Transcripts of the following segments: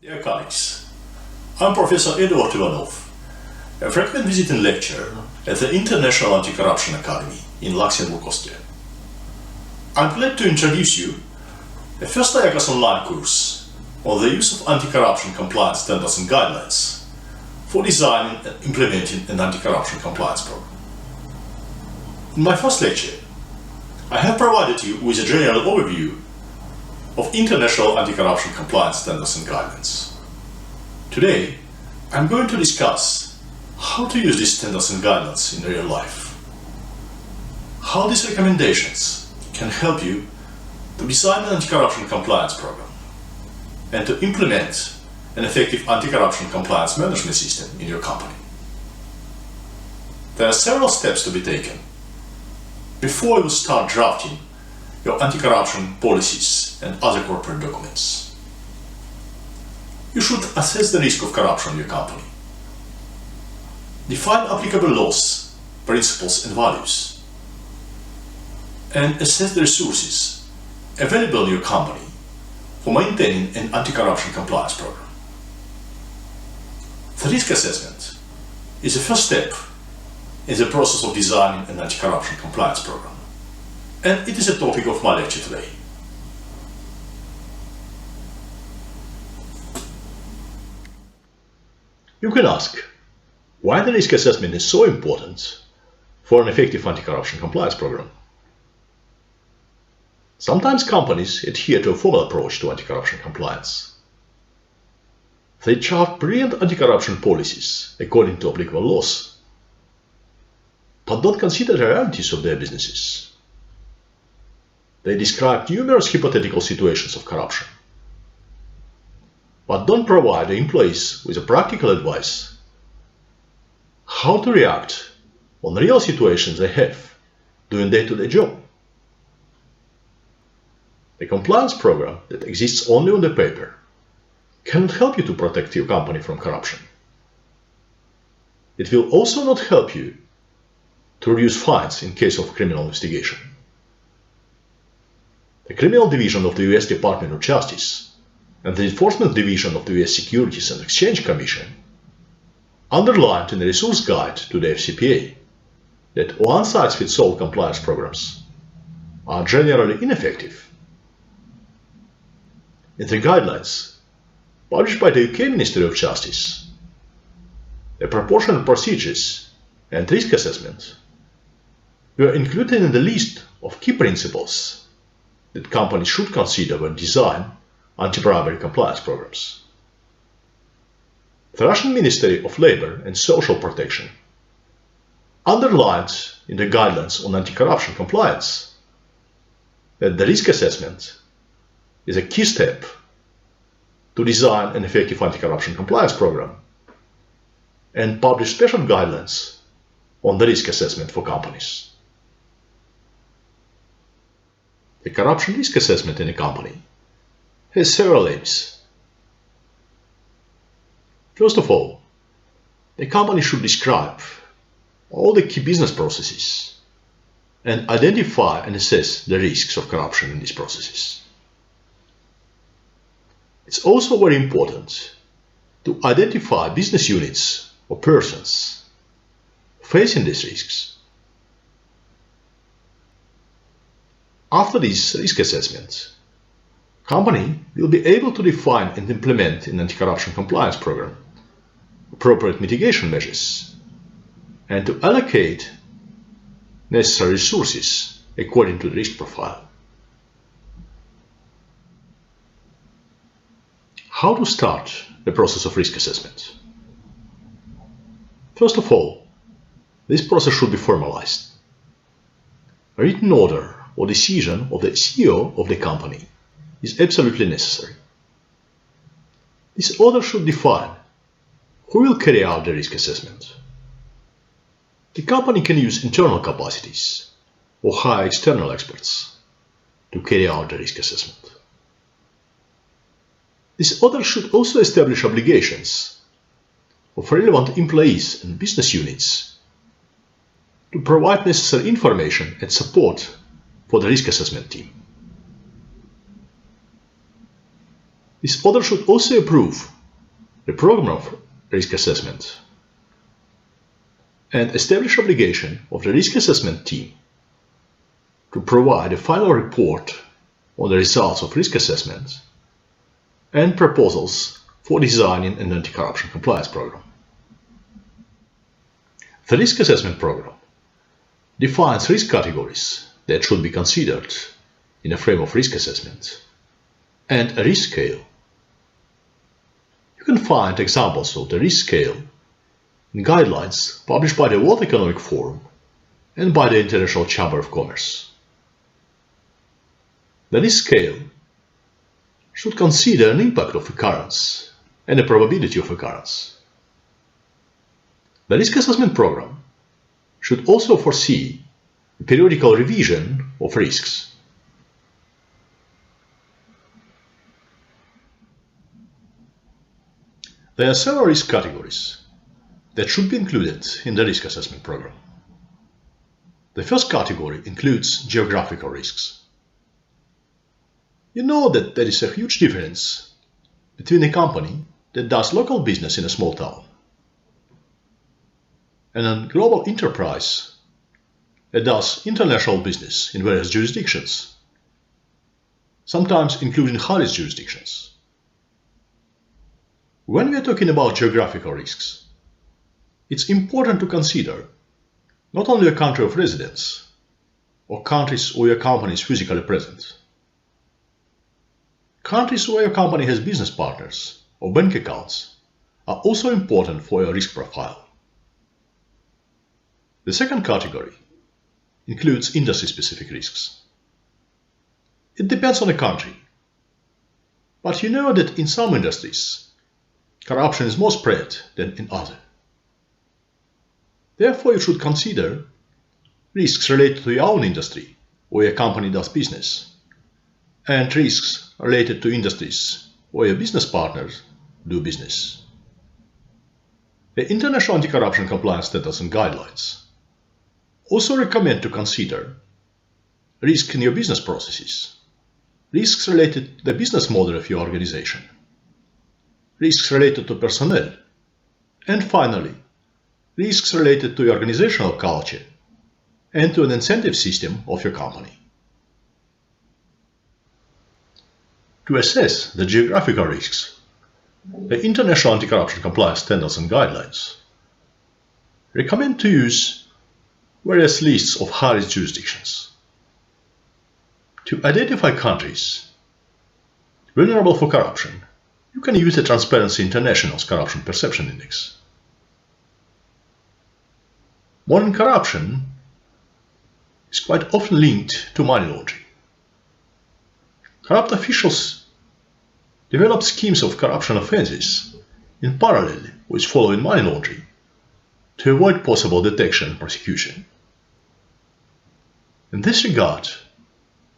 Dear colleagues, I'm Professor Eduard Ivanov, a frequent visiting lecturer at the International Anti-Corruption Academy in Luxembourg, Austria. I'm glad to introduce you a first IACAS online course on the use of anti-corruption compliance standards and guidelines for designing and implementing an anti-corruption compliance program. In my first lecture, I have provided you with a general overview of international anti-corruption compliance standards and guidelines. Today, I'm going to discuss how to use these standards and guidelines in real life. How these recommendations can help you to design an anti-corruption compliance program and to implement an effective anti-corruption compliance management system in your company. There are several steps to be taken before you start drafting your anti-corruption policies and other corporate documents. You should assess the risk of corruption in your company. Define applicable laws, principles and values, and assess the resources available in your company for maintaining an anti-corruption compliance program. The risk assessment is the first step in the process of designing an anti-corruption compliance program, and it is a topic of my lecture today. You can ask why the risk assessment is so important for an effective anti-corruption compliance program. Sometimes companies adhere to a formal approach to anti-corruption compliance. They chart brilliant anti-corruption policies according to applicable laws, but don't consider the realities of their businesses. They describe numerous hypothetical situations of corruption, but don't provide the employees with a practical advice how to react on real situations they have doing day-to-day job. The compliance program that exists only on the paper cannot help you to protect your company from corruption. It will also not help you to reduce fines in case of criminal investigation. The Criminal Division of the US Department of Justice and the Enforcement Division of the US Securities and Exchange Commission underlined in the resource guide to the FCPA that one-size-fits-all compliance programs are generally ineffective. In the guidelines published by the UK Ministry of Justice, the proportional procedures and risk assessment were included in the list of key principles that companies should consider when designing anti-bribery compliance programs. The Russian Ministry of Labor and Social Protection underlined in the guidelines on anti-corruption compliance that the risk assessment is a key step to design an effective anti-corruption compliance program and publish special guidelines on the risk assessment for companies. The corruption risk assessment in a company has several aims. First of all, the company should describe all the key business processes and identify and assess the risks of corruption in these processes. It's also very important to identify business units or persons facing these risks. After this risk assessment, company will be able to define and implement an anti-corruption compliance program, appropriate mitigation measures, and to allocate necessary resources according to the risk profile. How to start the process of risk assessment? First of all, this process should be formalized. A written order or decision of the CEO of the company is absolutely necessary. This order should define who will carry out the risk assessment. The company can use internal capacities or hire external experts to carry out the risk assessment. This order should also establish obligations of relevant employees and business units to provide necessary information and support for the risk assessment team. This author should also approve the program of risk assessment and establish obligation of the risk assessment team to provide a final report on the results of risk assessment and proposals for designing an anti-corruption compliance program. The risk assessment program defines risk categories that should be considered in a frame of risk assessment and a risk scale. You can find examples of the risk scale in guidelines published by the World Economic Forum and by the International Chamber of Commerce. The risk scale should consider an impact of occurrence and a probability of occurrence. The risk assessment program should also foresee a periodical revision of risks. There are several risk categories that should be included in the risk assessment program. The first category includes geographical risks. You know that there is a huge difference between a company that does local business in a small town and a global enterprise that does international business in various jurisdictions, sometimes including high-risk jurisdictions. When we are talking about geographical risks, it's important to consider not only a country of residence or countries where your company is physically present. Countries where your company has business partners or bank accounts are also important for your risk profile. The second category includes industry-specific risks. It depends on the country, but you know that in some industries, corruption is more spread than in others. Therefore, you should consider risks related to your own industry where your company does business, and risks related to industries where your business partners do business. The International Anti-Corruption Compliance Standards and Guidelines also recommend to consider risk in your business processes, risks related to the business model of your organization, risks related to personnel, and finally, risks related to your organizational culture and to an incentive system of your company. To assess the geographical risks, the International Anti-Corruption Compliance Standards and Guidelines recommend to use various lists of high-risk jurisdictions. To identify countries vulnerable for corruption, you can use the Transparency International's Corruption Perception Index. Modern corruption is quite often linked to money laundering. Corrupt officials develop schemes of corruption offenses in parallel with following money laundering to avoid possible detection and prosecution. In this regard,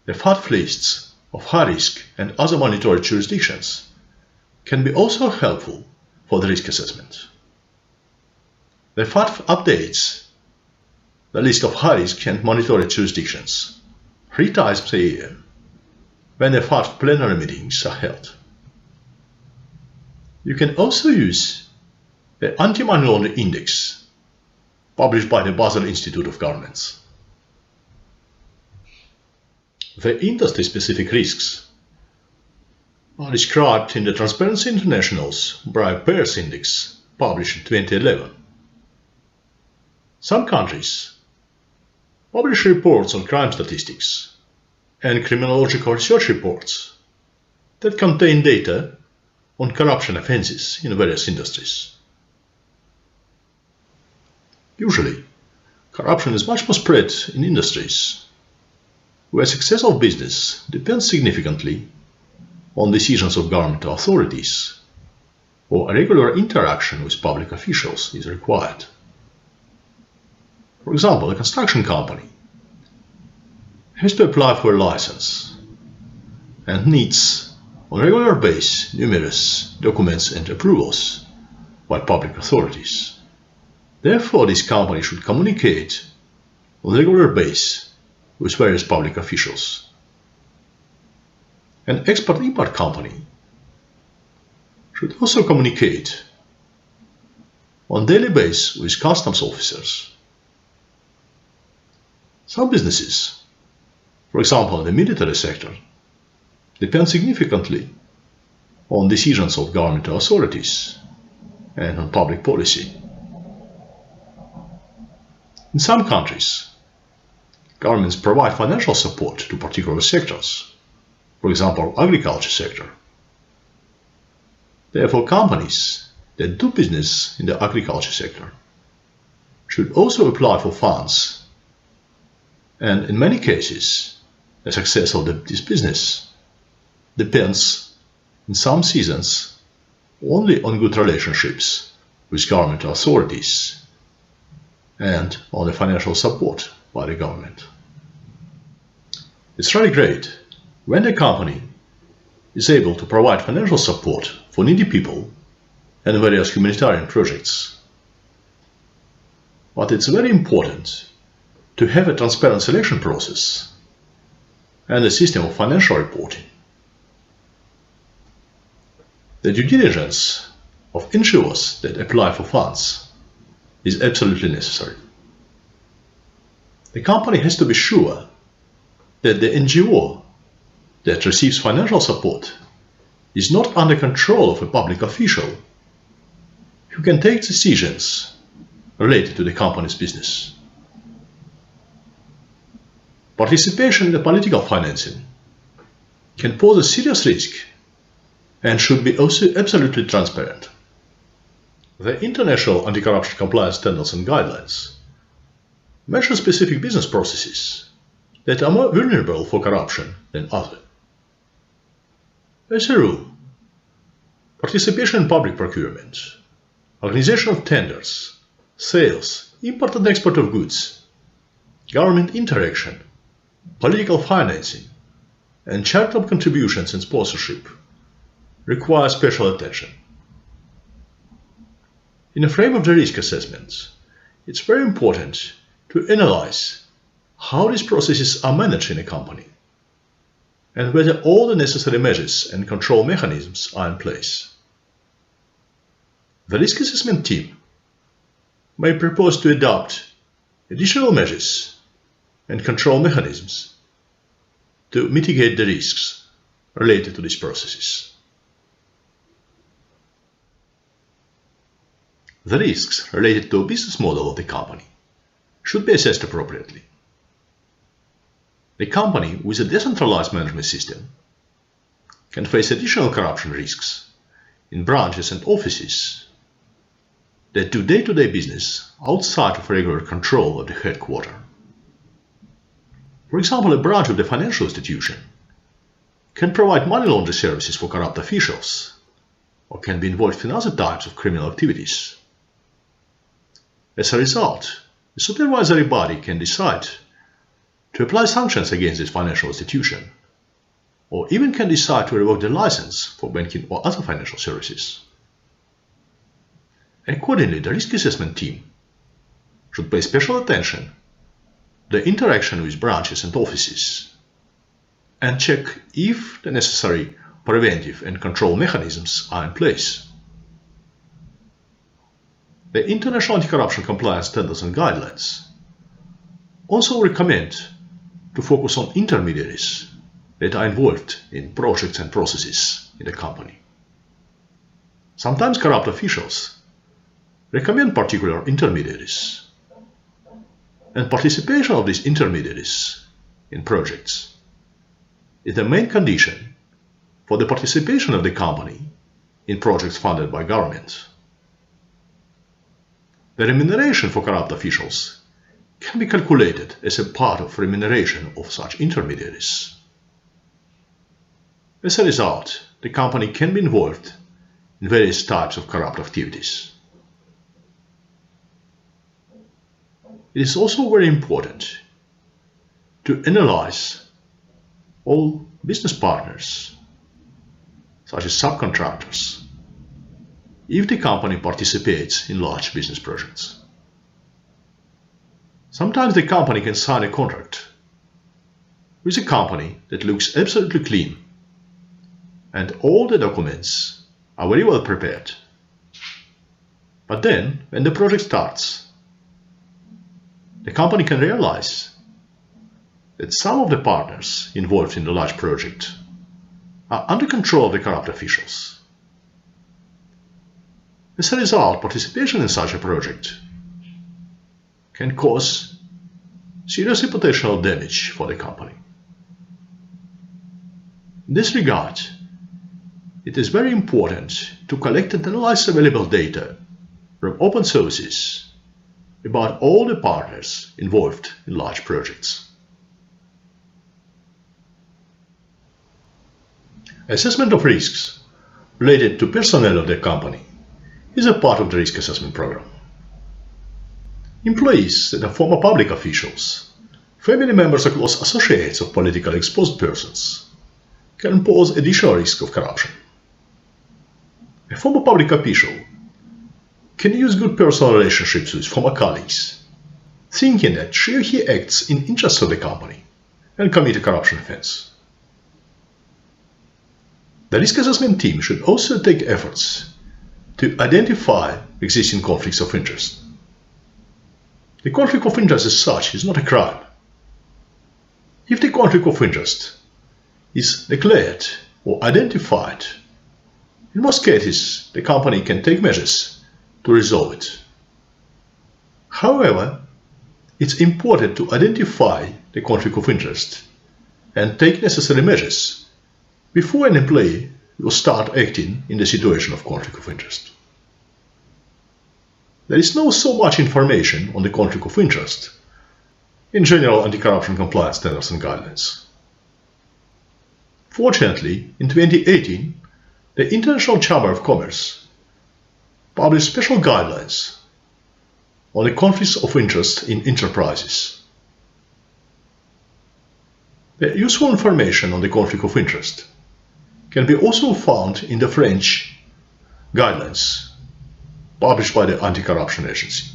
the FATF lists of high-risk and other monitored jurisdictions can be also helpful for the risk assessment. The FATF updates the list of high-risk and monitored jurisdictions 3 times a year when the FATF plenary meetings are held. You can also use the Anti-Money Laundering Index published by the Basel Institute of Governments. The industry-specific risks are described in the Transparency International's Bribe Pairs Index published in 2011. Some countries publish reports on crime statistics and criminological research reports that contain data on corruption offenses in various industries. Usually, corruption is much more spread in industries where success of business depends significantly on decisions of governmental authorities or a regular interaction with public officials is required. For example, a construction company has to apply for a license and needs on a regular basis numerous documents and approvals by public authorities. Therefore, this company should communicate on a regular basis with various public officials. An export-import company should also communicate on a daily basis with customs officers. Some businesses, for example in the military sector, depend significantly on decisions of government authorities and on public policy. In some countries, governments provide financial support to particular sectors, for example, agriculture sector. Therefore, companies that do business in the agriculture sector should also apply for funds, and in many cases, the success of this business depends, in some seasons, only on good relationships with government authorities and on the financial support by the government. It's really great when the company is able to provide financial support for needy people and various humanitarian projects. But it's very important to have a transparent selection process and a system of financial reporting. The due diligence of insurers that apply for funds is absolutely necessary. The company has to be sure that the NGO that receives financial support is not under control of a public official who can take decisions related to the company's business. Participation in the political financing can pose a serious risk and should be also absolutely transparent. The International Anti-Corruption Compliance Standards and Guidelines measure specific business processes that are more vulnerable for corruption than others. As a rule, participation in public procurement, organization of tenders, sales, import and export of goods, government interaction, political financing, and charitable contributions and sponsorship require special attention. In the frame of the risk assessment, it's very important to analyze how these processes are managed in a company and whether all the necessary measures and control mechanisms are in place. The risk assessment team may propose to adopt additional measures and control mechanisms to mitigate the risks related to these processes. The risks related to a business model of the company should be assessed appropriately. The company with a decentralized management system can face additional corruption risks in branches and offices that do day-to-day business outside of regular control of the headquarters. For example, a branch of the financial institution can provide money laundering services for corrupt officials or can be involved in other types of criminal activities. As a result, the supervisory body can decide to apply sanctions against this financial institution, or even can decide to revoke the license for banking or other financial services. Accordingly, the risk assessment team should pay special attention to the interaction with branches and offices and check if the necessary preventive and control mechanisms are in place. The International Anti-Corruption Compliance Standards and Guidelines also recommend to focus on intermediaries that are involved in projects and processes in the company. Sometimes corrupt officials recommend particular intermediaries, and participation of these intermediaries in projects is the main condition for the participation of the company in projects funded by government. The remuneration for corrupt officials can be calculated as a part of remuneration of such intermediaries. As a result, the company can be involved in various types of corrupt activities. It is also very important to analyze all business partners, such as subcontractors, if the company participates in large business projects. Sometimes the company can sign a contract with a company that looks absolutely clean and all the documents are very well prepared. But then, when the project starts, the company can realize that some of the partners involved in the large project are under control of the corrupt officials. As a result, participation in such a project can cause serious reputational damage for the company. In this regard, it is very important to collect and analyze available data from open sources about all the partners involved in large projects. Assessment of risks related to personnel of the company is a part of the risk assessment program. Employees that are former public officials, family members or close associates of politically exposed persons can pose additional risk of corruption. A former public official can use good personal relationships with former colleagues, thinking that she or he acts in interest of the company, and commit a corruption offense. The risk assessment team should also take efforts to identify existing conflicts of interest. The conflict of interest as such is not a crime. If the conflict of interest is declared or identified, in most cases the company can take measures to resolve it. However, it's important to identify the conflict of interest and take necessary measures before an employee will start acting in the situation of conflict of interest. There is not so much information on the conflict of interest in general anti-corruption compliance standards and guidelines. Fortunately, in 2018, the International Chamber of Commerce published special guidelines on the conflicts of interest in enterprises. The useful information on the conflict of interest can be also found in the French guidelines published by the Anti-Corruption Agency.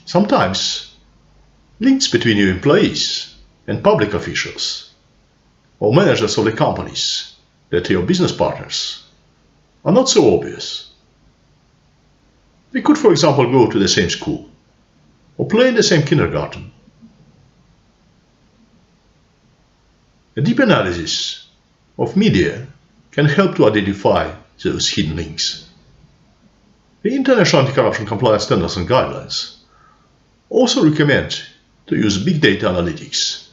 Sometimes, links between your employees and public officials or managers of the companies that are your business partners are not so obvious. They could, for example, go to the same school or play in the same kindergarten. A deep analysis of media can help to identify those hidden links. The International Anti-Corruption Compliance Standards and Guidelines also recommend to use big data analytics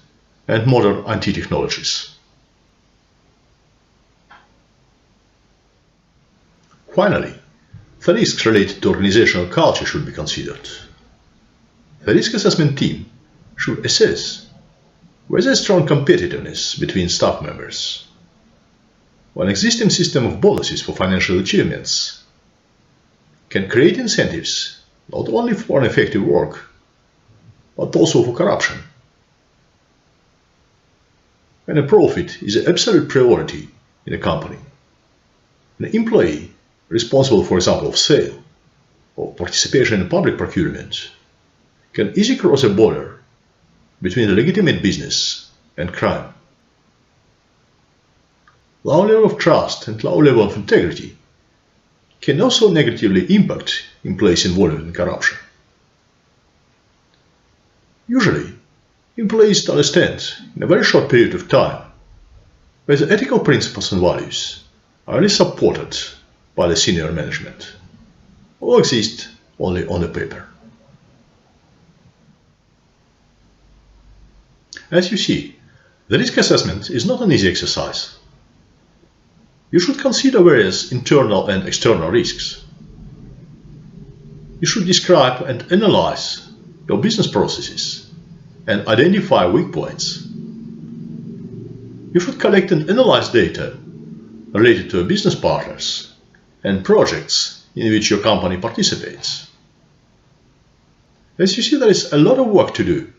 and modern IT technologies. Finally, the risks related to organizational culture should be considered. The risk assessment team should assess whether there is strong competitiveness between staff members, or an existing system of bonuses for financial achievements can create incentives not only for an effective work, but also for corruption. When a profit is an absolute priority in a company, an employee responsible, for example, of sale or participation in public procurement can easily cross a border between legitimate business and crime. Low level of trust and low level of integrity can also negatively impact employees involved in corruption. Usually, employees understand in a very short period of time whether ethical principles and values are really supported by the senior management or exist only on the paper. As you see, the risk assessment is not an easy exercise. You should consider various internal and external risks. You should describe and analyze your business processes and identify weak points. You should collect and analyze data related to your business partners and projects in which your company participates. As you see, there is a lot of work to do.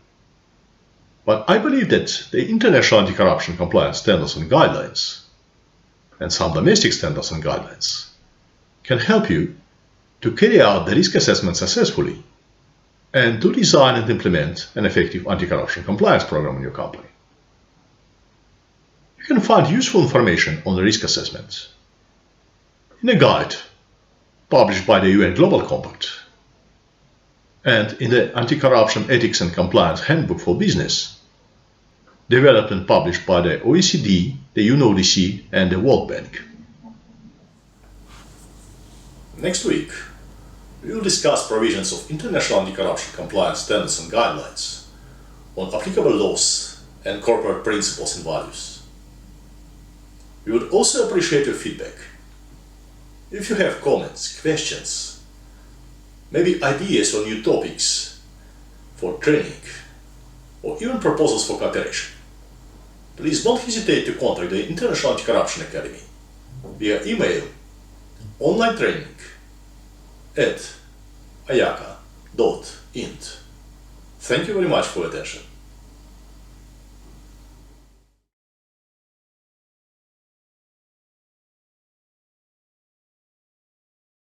But I believe that the International Anti-Corruption Compliance Standards and Guidelines and some domestic standards and guidelines can help you to carry out the risk assessment successfully and to design and implement an effective anti-corruption compliance program in your company. You can find useful information on the risk assessments in a guide published by the UN Global Compact and in the Anti-Corruption Ethics and Compliance Handbook for Business, developed and published by the OECD, the UNODC and the World Bank. Next week, we will discuss provisions of international anti-corruption compliance standards and guidelines on applicable laws and corporate principles and values. We would also appreciate your feedback. If you have comments, questions, maybe ideas on new topics for training, or even proposals for cooperation, please don't hesitate to contact the International Anti-Corruption Academy via email, online training @ayaca.int. Thank you very much for your attention.